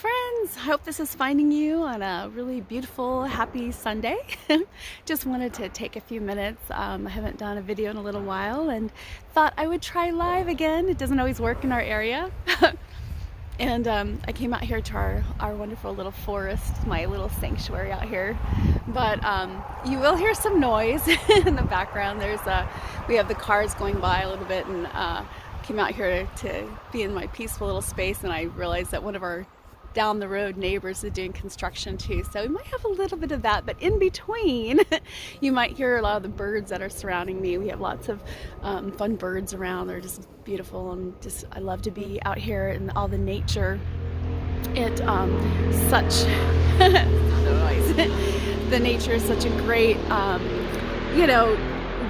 friends. I hope this is finding you on a really beautiful, happy Sunday. Just wanted to take a few minutes. I haven't done a video in a little while and thought I would try live again. It doesn't always work in our area. And I came out here to our wonderful little forest, my little sanctuary out here. But you will hear some noise in the background. We have the cars going by a little bit, and came out here to be in my peaceful little space, and I realized that one of our down the road neighbors is doing construction too, so we might have a little bit of that. But in between you might hear a lot of the birds that are surrounding me. We have lots of fun birds around. They're just beautiful, and just I love to be out here and all the nature. Such the nature is such a great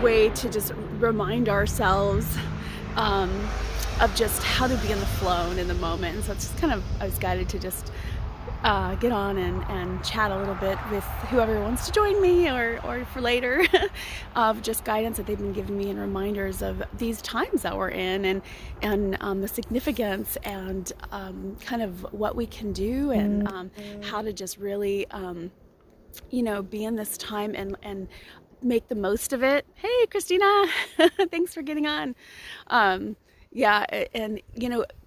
way to just remind ourselves of just how to be in the flow and in the moment. And so it's just kind of, I was guided to just get on and chat a little bit with whoever wants to join me, or for later, of just guidance that they've been giving me and reminders of these times that we're in, and the significance, and kind of what we can do, and how to just really be in this time and make the most of it. Hey, Christina, thanks for getting on. Yeah, and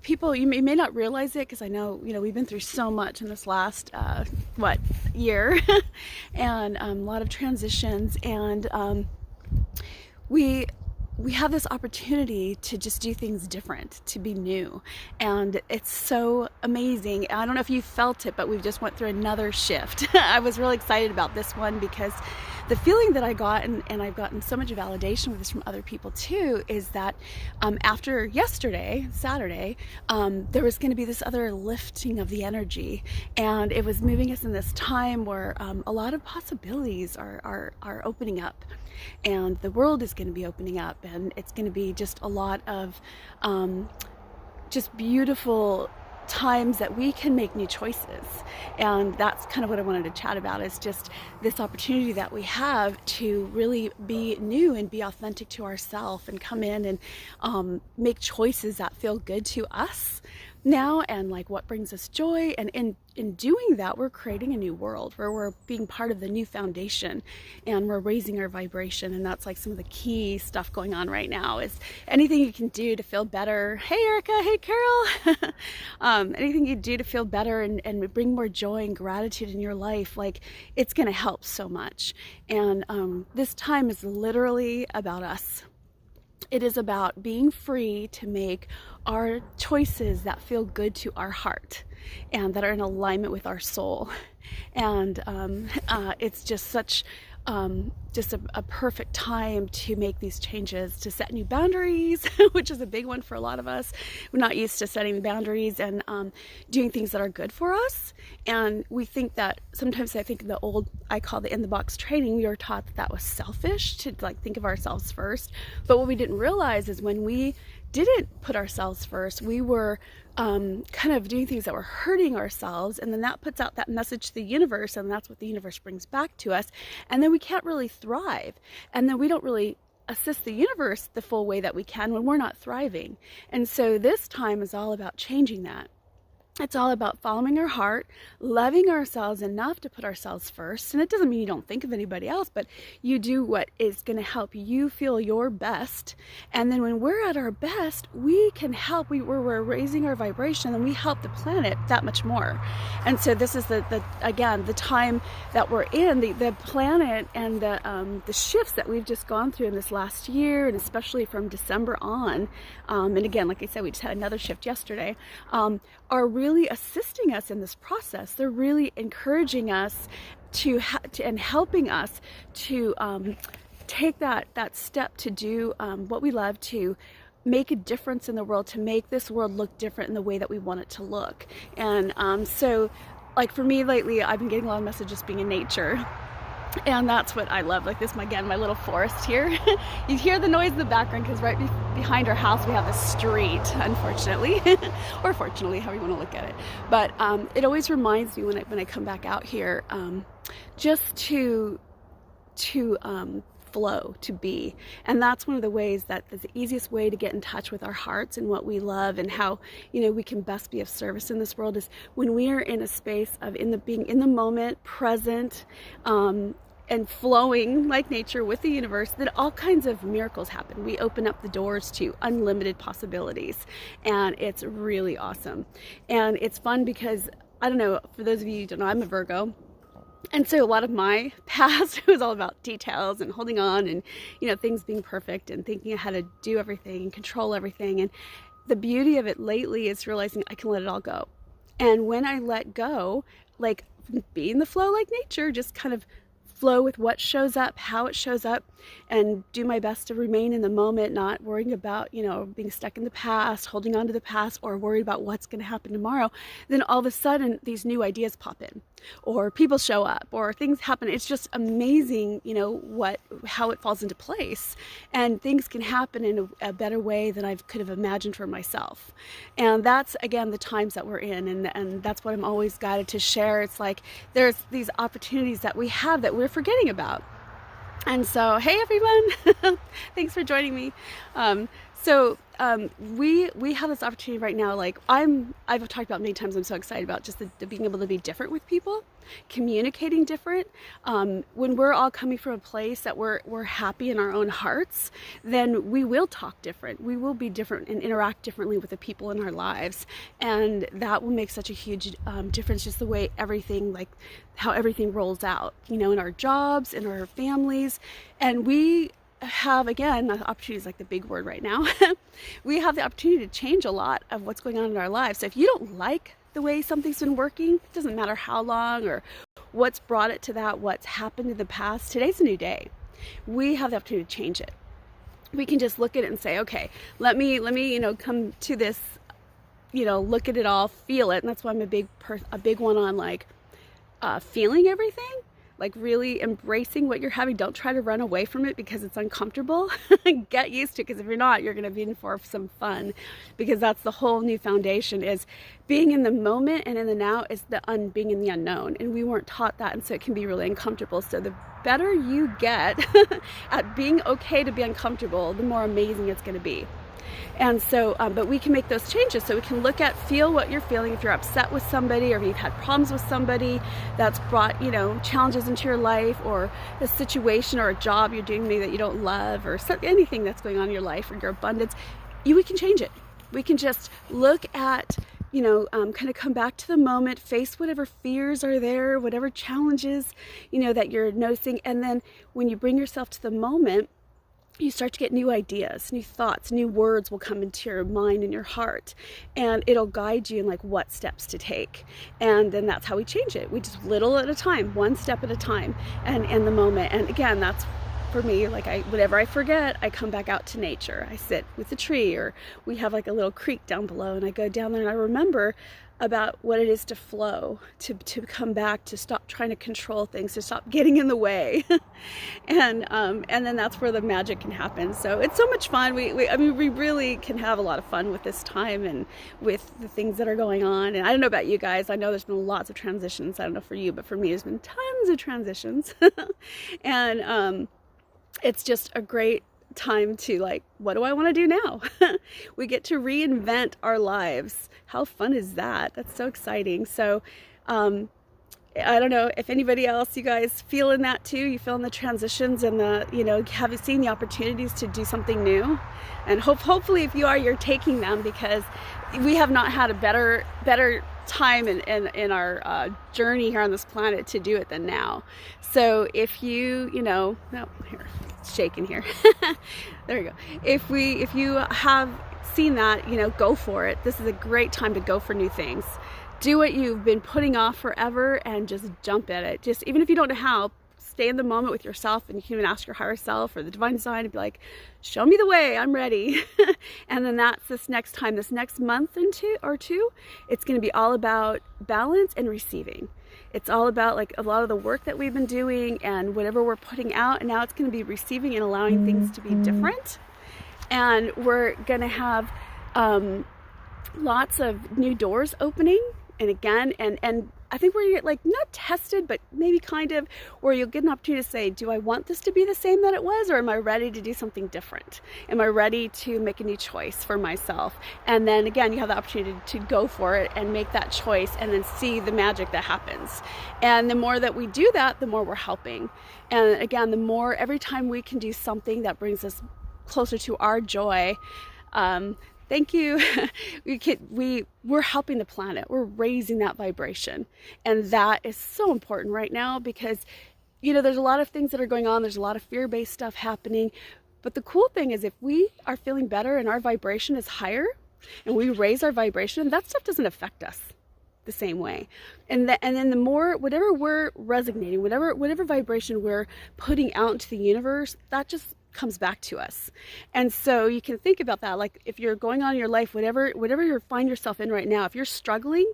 people, you may not realize it, because I know, we've been through so much in this last, year, and a lot of transitions, and we have this opportunity to just do things different, to be new, and it's so amazing. I don't know if you felt it, but we just went through another shift. I was really excited about this one, because the feeling that I got, and I've gotten so much validation with this from other people too, is that after yesterday, Saturday, there was going to be this other lifting of the energy, and it was moving us in this time where a lot of possibilities are opening up, and the world is going to be opening up, and it's going to be just a lot of just beautiful times that we can make new choices. And that's kind of what I wanted to chat about, is just this opportunity that we have to really be new and be authentic to ourselves, and come in and make choices that feel good to us now, and like what brings us joy. And in doing that, we're creating a new world where we're being part of the new foundation, and we're raising our vibration. And that's like some of the key stuff going on right now, is anything you can do to feel better. Hey Erica, hey Carol. Anything you do to feel better and bring more joy and gratitude in your life, like, it's gonna help so much. And this time is literally about us. It is about being free to make our choices that feel good to our heart, and that are in alignment with our soul. And it's just such just a perfect time to make these changes, to set new boundaries, which is a big one for a lot of us. We're not used to setting boundaries and doing things that are good for us. And we think that sometimes, I think the old, I call the in-the-box training, we were taught that was selfish, to like think of ourselves first. But what we didn't realize is when we didn't put ourselves first, we were kind of doing things that were hurting ourselves, and then that puts out that message to the universe, and that's what the universe brings back to us, and then we can't really thrive, and then we don't really assist the universe the full way that we can when we're not thriving. And so this time is all about changing that. It's all about following our heart, loving ourselves enough to put ourselves first. And it doesn't mean you don't think of anybody else, but you do what is going to help you feel your best. And then when we're at our best, we can help. We're raising our vibration, and we help the planet that much more. And so this is again, the time that we're in, the planet, and the shifts that we've just gone through in this last year, and especially from December on. And again, like I said, we just had another shift yesterday, are really assisting us in this process. They're really encouraging us and helping us to take that step to do what we love, to make a difference in the world, to make this world look different in the way that we want it to look. And so, like, for me lately, I've been getting a lot of messages being in nature. And that's what I love. Like this, again, my little forest here. You hear the noise in the background because right behind our house we have a street, unfortunately, or fortunately, however you want to look at it. But it always reminds me when I come back out here, just to flow, to be. And that's one of the ways that the easiest way to get in touch with our hearts and what we love and how, you know, we can best be of service in this world is when we are in a space of being in the moment, present, and flowing like nature with the universe, then all kinds of miracles happen. We open up the doors to unlimited possibilities, and it's really awesome. And it's fun because, I don't know, for those of you who don't know, I'm a Virgo. And so a lot of my past was all about details and holding on and, you know, things being perfect and thinking how to do everything and control everything. And the beauty of it lately is realizing I can let it all go. And when I let go, like, be in the flow like nature, just kind of flow with what shows up, how it shows up, and do my best to remain in the moment, not worrying about, you know, being stuck in the past, holding on to the past, or worried about what's going to happen tomorrow. Then all of a sudden these new ideas pop in, or people show up, or things happen. It's just amazing, you know, how it falls into place, and things can happen in a better way than I could have imagined for myself. And that's, again, the times that we're in, and that's what I'm always guided to share. It's like there's these opportunities that we have that we're forgetting about. And so, hey everyone, thanks for joining me. We have this opportunity right now. Like, I've talked about many times, I'm so excited about just the being able to be different with people, communicating different. When we're all coming from a place that we're happy in our own hearts, then we will talk different. We will be different and interact differently with the people in our lives. And that will make such a huge difference, just the way everything, like how everything rolls out, you know, in our jobs, in our families. And we have, again, opportunities, like the big word right now. We have the opportunity to change a lot of what's going on in our lives. So if you don't like the way something's been working, it doesn't matter how long or what's brought it to that, what's happened in the past, today's a new day. We have the opportunity to change it. We can just look at it and say, okay, let me, you know, come to this, you know, look at it all, feel it. And that's why I'm a big one on, like, feeling everything. Like, really embracing what you're having. Don't try to run away from it because it's uncomfortable. Get used to it, because if you're not, you're going to be in for some fun, because that's the whole new foundation, is being in the moment and in the now is being in the unknown. And we weren't taught that, and so it can be really uncomfortable. So the better you get at being okay to be uncomfortable, the more amazing it's going to be. And so, but we can make those changes. So we can feel what you're feeling. If you're upset with somebody, or if you've had problems with somebody that's brought, you know, challenges into your life, or a situation or a job you're doing maybe that you don't love, or anything that's going on in your life, or your abundance, we can change it. We can just look at, you know, kind of come back to the moment, face whatever fears are there, whatever challenges, you know, that you're noticing. And then when you bring yourself to the moment, you start to get new ideas, new thoughts, new words will come into your mind and your heart, and it'll guide you in, like, what steps to take. And then that's how we change it. We just little at a time, one step at a time, and in the moment. And again, that's for me, like, whatever I forget, I come back out to nature. I sit with a tree, or we have like a little creek down below, and I go down there and I remember about what it is to flow, to come back, to stop trying to control things, to stop getting in the way. And then that's where the magic can happen. So it's so much fun. We really can have a lot of fun with this time and with the things that are going on. And I don't know about you guys, I know there's been lots of transitions. I don't know for you, but for me, there's been tons of transitions. And it's just a great time to, like, what do I want to do now? We get to reinvent our lives. How fun is that? That's so exciting. So I don't know if anybody else, you guys feeling that too. You feeling the transitions and the, you know, have you seen the opportunities to do something new? And hopefully if you are, you're taking them, because we have not had a better time in our journey here on this planet to do it than now. So if you know, no, here, it's shaking here. There we go. If you have seen that, you know, go for it. This is a great time to go for new things. Do what you've been putting off forever and just jump at it. Just, even if you don't know how, stay in the moment with yourself, and you can even ask your higher self or the divine design and be like, show me the way, I'm ready. And then that's this next month or two, it's going to be all about balance and receiving. It's all about, like, a lot of the work that we've been doing and whatever we're putting out, and now it's going to be receiving and allowing things to be different. And we're going to have lots of new doors opening, and again, and I think where you get like not tested, but maybe kind of where you'll get an opportunity to say, do I want this to be the same that it was, or am I ready to do something different? Am I ready to make a new choice for myself? And then again, you have the opportunity to go for it and make that choice and then see the magic that happens. And the more that we do that, the more we're helping. And again, the more every time we can do something that brings us closer to our joy, thank you. We're helping the planet. We're raising that vibration. And that is so important right now because, there's a lot of things that are going on. There's a lot of fear-based stuff happening. But the cool thing is if we are feeling better and our vibration is higher and we raise our vibration, that stuff doesn't affect us the same way. And then the more, whatever we're resonating, whatever vibration we're putting out into the universe, that just comes back to us. And so you can think about that, like if you're going on in your life, whatever you find yourself in right now, if you're struggling,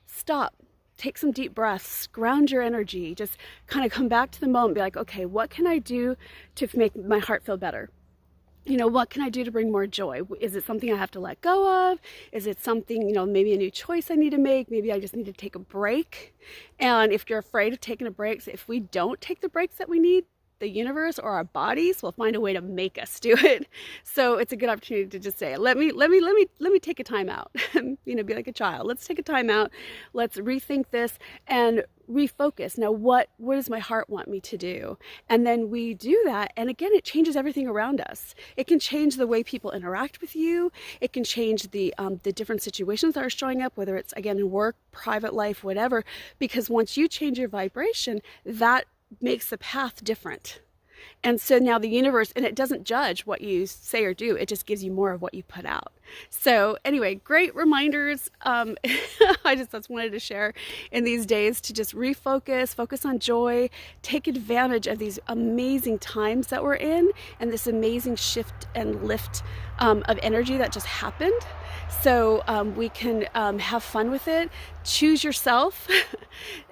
stop, take some deep breaths, ground your energy, just kind of come back to the moment, be like, okay, what can I do to make my heart feel better? What can I do to bring more joy? Is it something I have to let go of? Is it something, maybe a new choice I need to make? Maybe I just need to take a break. And if you're afraid of taking a break, if we don't take the breaks that we need, the universe or our bodies will find a way to make us do it. So it's a good opportunity to just say, let me take a time out. Be like a child. Let's take a time out. Let's rethink this and refocus. Now, what does my heart want me to do? And then we do that. And again, it changes everything around us. It can change the way people interact with you. It can change the different situations that are showing up, whether it's again in work, private life, whatever, because once you change your vibration, that makes the path different. And so now the universe, and it doesn't judge what you say or do, it just gives you more of what you put out. So anyway, great reminders. I just wanted to share in these days to just refocus, focus on joy, take advantage of these amazing times that we're in and this amazing shift and lift of energy that just happened. So we can have fun with it, choose yourself,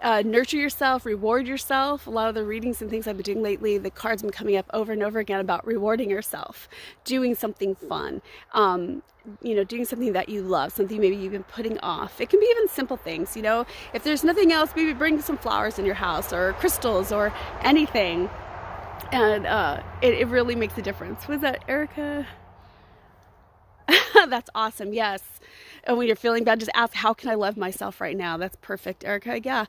nurture yourself, reward yourself. A lot of the readings and things I've been doing lately, the cards have been coming up over and over again about rewarding yourself, doing something fun, doing something that you love, something maybe you've been putting off. It can be even simple things, if there's nothing else, maybe bring some flowers in your house or crystals or anything. And it really makes a difference. Was that Erica? That's awesome. Yes. And when you're feeling bad, just ask, how can I love myself right now? That's perfect, Erica. Yeah.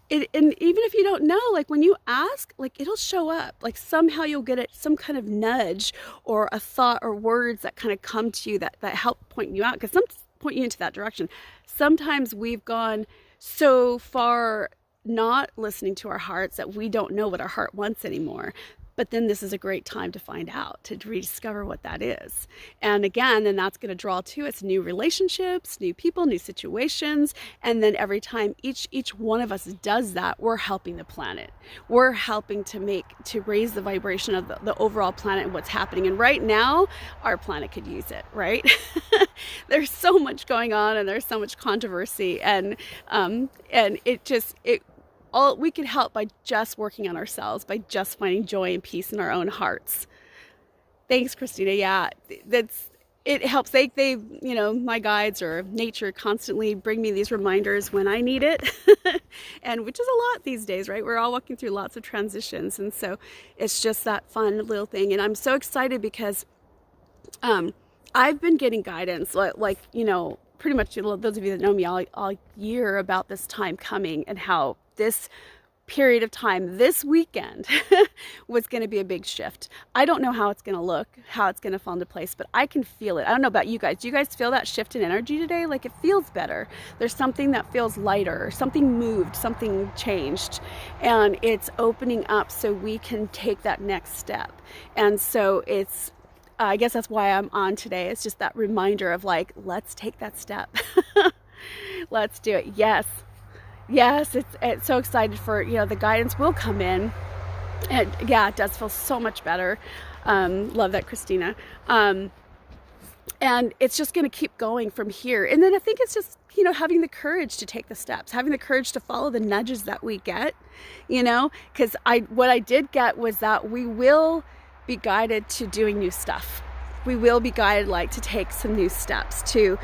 And even if you don't know, like when you ask, like it'll show up, like somehow you'll get it, some kind of nudge or a thought or words that kind of come to you that help point you out, because some point you into that direction. Sometimes we've gone so far not listening to our hearts that we don't know what our heart wants anymore. But then this is a great time to find out, to rediscover what that is. And again, then that's going to draw to us new relationships, new people, new situations. And then every time each one of us does that, we're helping the planet. We're helping to raise the vibration of the overall planet and what's happening. And right now, our planet could use it, right? There's so much going on and there's so much controversy. And all we can help by just working on ourselves, by just finding joy and peace in our own hearts. Thanks, Christina. Yeah, it helps. They my guides or nature constantly bring me these reminders when I need it, and which is a lot these days, right? We're all walking through lots of transitions, and so it's just that fun little thing. And I'm so excited because I've been getting guidance, pretty much those of you that know me all year about this time coming and how this period of time, this weekend, was going to be a big shift. I don't know how it's going to look, how it's going to fall into place, but I can feel it. I don't know about you guys. Do you guys feel that shift in energy today? Like it feels better. There's something that feels lighter, something moved, something changed, and it's opening up so we can take that next step. And so I guess that's why I'm on today. It's just that reminder of like, let's take that step. Let's do it. Yes, it's so excited for, the guidance will come in. And yeah, it does feel so much better. Love that, Christina. And it's just going to keep going from here. And then I think it's just, having the courage to take the steps, having the courage to follow the nudges that we get, because what I did get was that we will be guided to doing new stuff. we will be guided like to take some new steps, to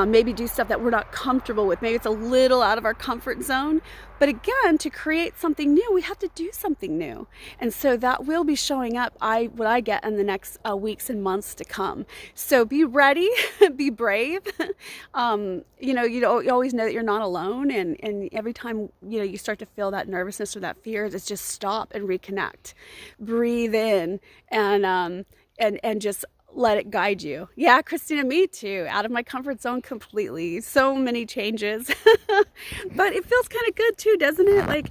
maybe do stuff that we're not comfortable with. Maybe it's a little out of our comfort zone, but again, to create something new, we have to do something new. And so that will be showing up, what I get in the next weeks and months to come. So be ready, be brave. You always know that you're not alone. And every time, you start to feel that nervousness or that fear, it's just stop and reconnect. Breathe in and just let it guide you. Yeah, Christina, me too. Out of my comfort zone completely. So many changes. But it feels kind of good too, doesn't it?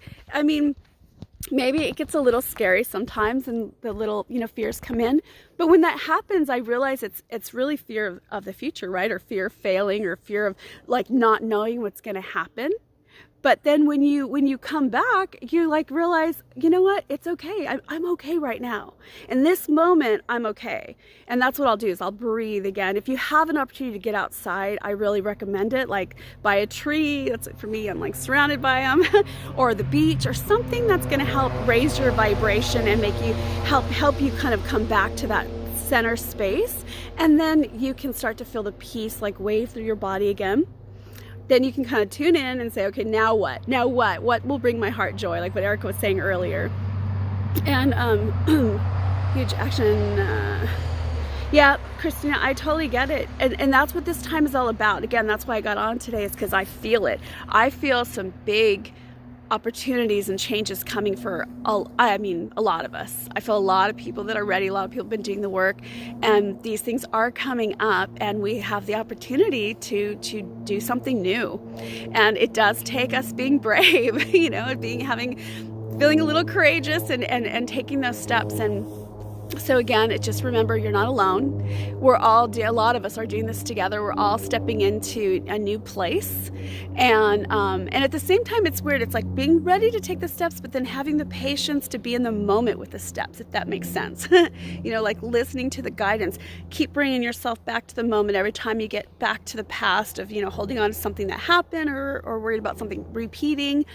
Maybe it gets a little scary sometimes and the little, fears come in. But when that happens, I realize it's really fear of the future, right? Or fear of failing, or fear of not knowing what's going to happen. But then when you come back, you realize, you know what? It's okay. I'm okay right now. In this moment, I'm okay. And that's what I'll do, is I'll breathe again. If you have an opportunity to get outside, I really recommend it. By a tree, that's for me, I'm surrounded by them, or the beach, or something that's going to help raise your vibration and make you help you kind of come back to that center space. And then you can start to feel the peace wave through your body again. Then you can kind of tune in and say, okay, now what? Now what? What will bring my heart joy? Like what Erica was saying earlier. And huge action. Yeah, Christina, I totally get it. And that's what this time is all about. Again, that's why I got on today, is because I feel it. I feel some big opportunities and changes coming for a lot of us. I feel a lot of people that are ready. A lot of people have been doing the work, and these things are coming up, and we have the opportunity to do something new. And it does take us being brave, feeling a little courageous and taking those steps. And so again, remember, you're not alone. A lot of us are doing this together. We're all stepping into a new place. And at the same time, it's weird. It's like being ready to take the steps, but then having the patience to be in the moment with the steps, if that makes sense. Listening to the guidance. Keep bringing yourself back to the moment every time you get back to the past of, holding on to something that happened or worried about something repeating.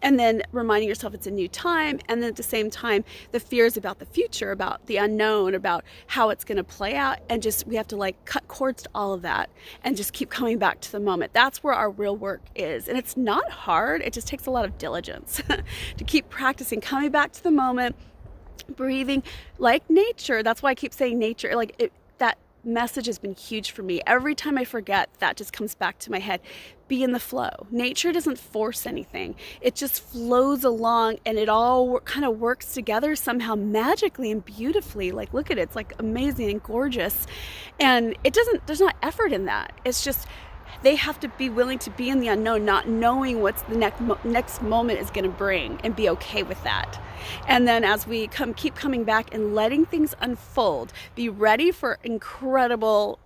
And then reminding yourself it's a new time. And then at the same time, the fears about the future, about the unknown, about how it's going to play out. And we have to cut cords to all of that and just keep coming back to the moment. That's where our real work is. And it's not hard. It just takes a lot of diligence to keep practicing, coming back to the moment, breathing like nature. That's why I keep saying nature. That message has been huge for me. Every time I forget, that just comes back to my head. Be in the flow. Nature doesn't force anything. It just flows along, and it all kind of works together somehow magically and beautifully. Look at it. It's amazing and gorgeous. And there's not effort in that. It's just, they have to be willing to be in the unknown, not knowing what's the next moment is going to bring, and be okay with that. And then as we keep coming back and letting things unfold, be ready for incredible,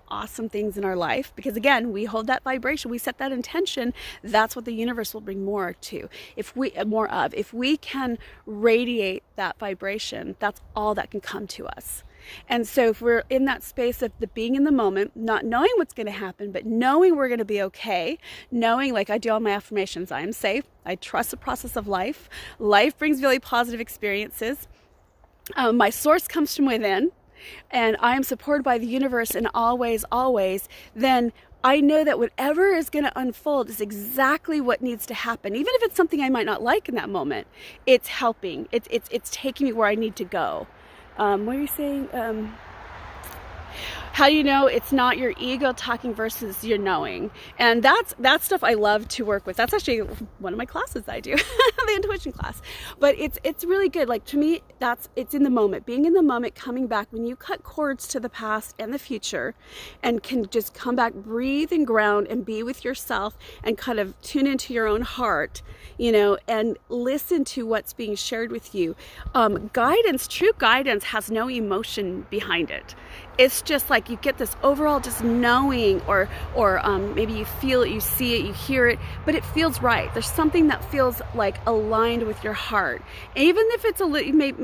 awesome things in our life. Because again, we hold that vibration, we set that intention. That's what the universe will bring more to. If we can radiate that vibration, that's all that can come to us. And so if we're in that space of the being in the moment, not knowing what's going to happen, but knowing we're going to be okay, knowing, like I do all my affirmations, I am safe, I trust the process of life, life brings really positive experiences, my source comes from within, and I am supported by the universe in all ways, always, then I know that whatever is going to unfold is exactly what needs to happen. Even if it's something I might not like in that moment, it's helping, it's taking me where I need to go. What are you saying? How do you know it's not your ego talking versus your knowing? And that's stuff I love to work with. That's actually one of my classes I do, the intuition class. But it's really good. To me, it's in the moment, being in the moment, coming back. When you cut cords to the past and the future, and can just come back, breathe and ground, and be with yourself, and kind of tune into your own heart, and listen to what's being shared with you. Guidance, true guidance, has no emotion behind it. It's just you get this overall just knowing, or maybe you feel it, you see it, you hear it, but it feels right. There's something that feels aligned with your heart. And even if it's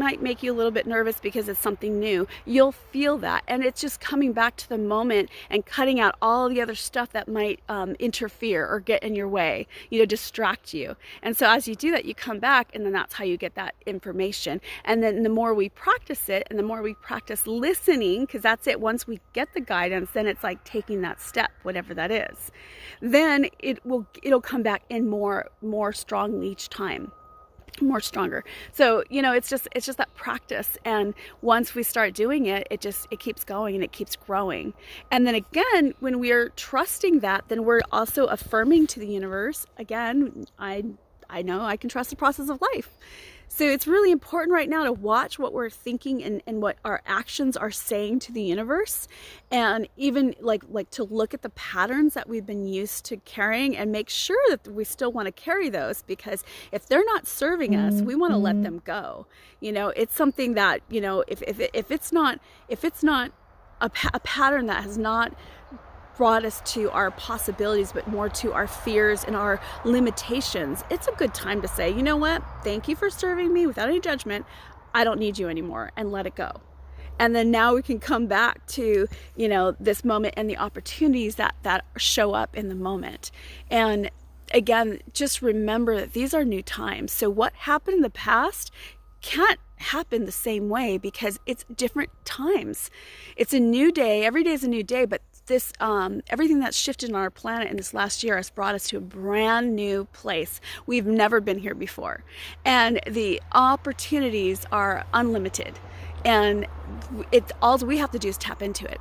might make you a little bit nervous because it's something new, you'll feel that. And it's just coming back to the moment and cutting out all the other stuff that might interfere or get in your way, distract you. And so as you do that, you come back, and then that's how you get that information. And then the more we practice it, and the more we practice listening, because that's it. Once we get the guidance, then it's like taking that step, whatever that is. Then it'll come back in more strongly each time. More stronger. So, it's just that practice. And once we start doing it, it keeps going and it keeps growing. And then again, when we are trusting that, then we're also affirming to the universe, again, I know I can trust the process of life. So it's really important right now to watch what we're thinking and what our actions are saying to the universe, and even like to look at the patterns that we've been used to carrying and make sure that we still want to carry those, because if they're not serving us, we want to let them go. It's something that, if it's not a pattern that has not brought us to our possibilities, but more to our fears and our limitations, it's a good time to say, you know what, thank you for serving me without any judgment. I don't need you anymore, and let it go. And then now we can come back to, this moment and the opportunities that show up in the moment. And again, just remember that these are new times. So what happened in the past can't happen the same way, because it's different times. It's a new day. Every day is a new day, but this everything that's shifted on our planet in this last year has brought us to a brand new place. We've never been here before, and the opportunities are unlimited, and all we have to do is tap into it.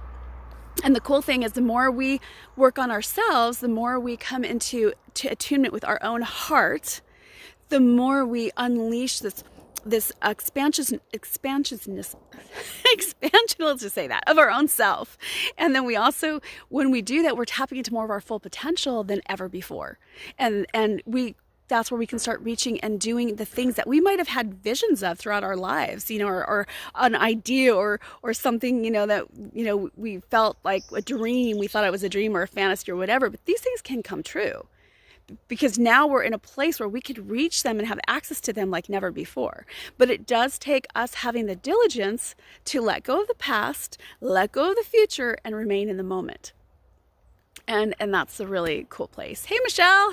And the cool thing is, the more we work on ourselves, the more we come into attunement with our own heart, the more we unleash this expansion, let's just say that, of our own self. And then we also, when we do that, we're tapping into more of our full potential than ever before. And that's where we can start reaching and doing the things that we might have had visions of throughout our lives, or an idea or something, that, we felt like a dream. We thought it was a dream or a fantasy or whatever, but these things can come true, because now we're in a place where we could reach them and have access to them like never before. But it does take us having the diligence to let go of the past, let go of the future, and remain in the moment. And that's a really cool place. Hey, Michelle.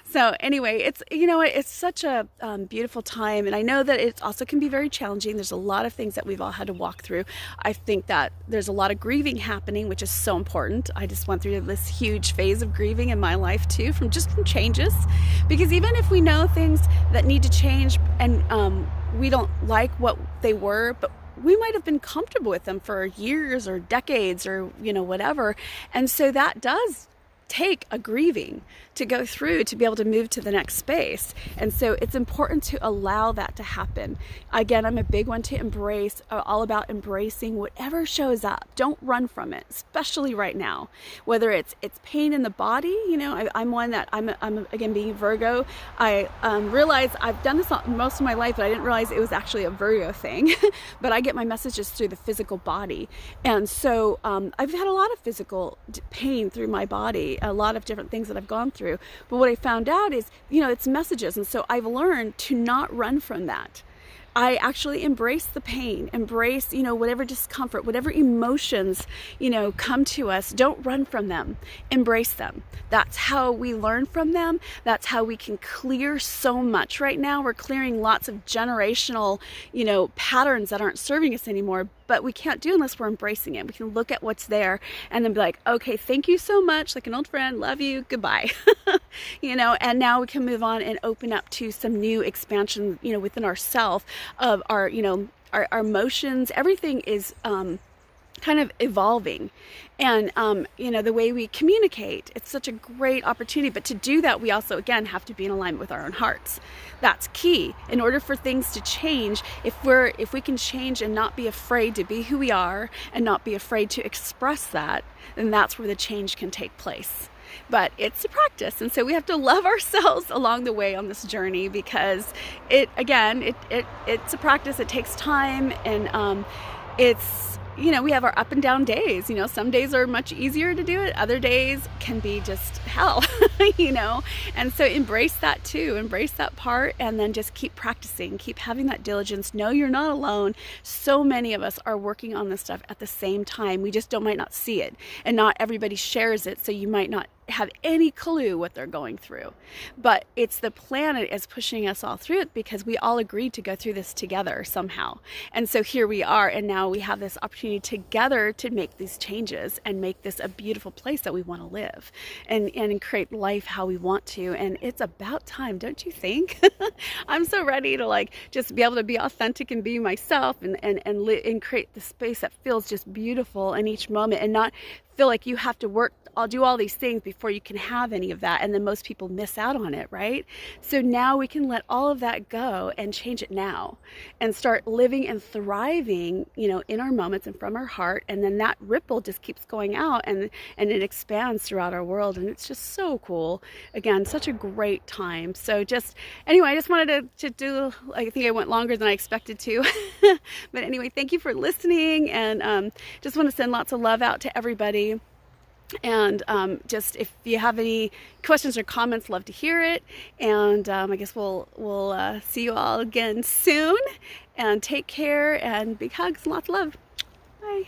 So anyway, it's such a beautiful time. And I know that it also can be very challenging. There's a lot of things that we've all had to walk through. I think that there's a lot of grieving happening, which is so important. I just went through this huge phase of grieving in my life too, from changes. Because even if we know things that need to change and we don't like what they were, but we might have been comfortable with them for years or decades or, whatever. And so that does take a grieving to go through to be able to move to the next space. And so it's important to allow that to happen. Again, I'm a big one to embrace, all about embracing whatever shows up. Don't run from it, especially right now. Whether it's pain in the body, I'm one that I'm again, being Virgo, I realize I've done this most of my life, but I didn't realize it was actually a Virgo thing. But I get my messages through the physical body. And so I've had a lot of physical pain through my body, a lot of different things that I've gone through. But what I found out is, it's messages. And so I've learned to not run from that. I actually embrace the pain, embrace, whatever discomfort, whatever emotions, come to us. Don't run from them. Embrace them. That's how we learn from them. That's how we can clear so much right now. We're clearing lots of generational, patterns that aren't serving us anymore, but we can't do unless we're embracing it. We can look at what's there and then be like, okay, thank you so much. Like an old friend, love you, goodbye. And now we can move on and open up to some new expansion, within ourselves of our, our emotions. Everything is kind of evolving. And, the way we communicate, it's such a great opportunity. But to do that, we also, again, have to be in alignment with our own hearts. That's key. In order for things to change, if we can change and not be afraid to be who we are and not be afraid to express that, then that's where the change can take place. But it's a practice, and so we have to love ourselves along the way on this journey, because it's a practice. It takes time, and it's we have our up and down days. Some days are much easier to do it. Other days can be just hell, And so embrace that too. Embrace that part, and then just keep practicing. Keep having that diligence. Know you're not alone. So many of us are working on this stuff at the same time. We just might not see it, and not everybody shares it. So you might not have any clue what they're going through. But it's the planet is pushing us all through it because we all agreed to go through this together somehow. And so here we are, and now we have this opportunity together to make these changes and make this a beautiful place that we want to live and create life how we want to. And it's about time, don't you think? I'm so ready to like just be able to be authentic and be myself and create the space that feels just beautiful in each moment, and not feel like you have to work, I'll do all these things before you can have any of that. And then most people miss out on it, right? So now we can let all of that go and change it now and start living and thriving, you know, in our moments and from our heart. And then that ripple just keeps going out, and it expands throughout our world. And it's just so cool. Again, such a great time. So just, anyway, I just wanted to do, I think I went longer than I expected to. But anyway, thank you for listening. And just want to send lots of love out to everybody. And just if you have any questions or comments, love to hear it. And I guess we'll see you all again soon. And take care, and big hugs and lots of love. Bye.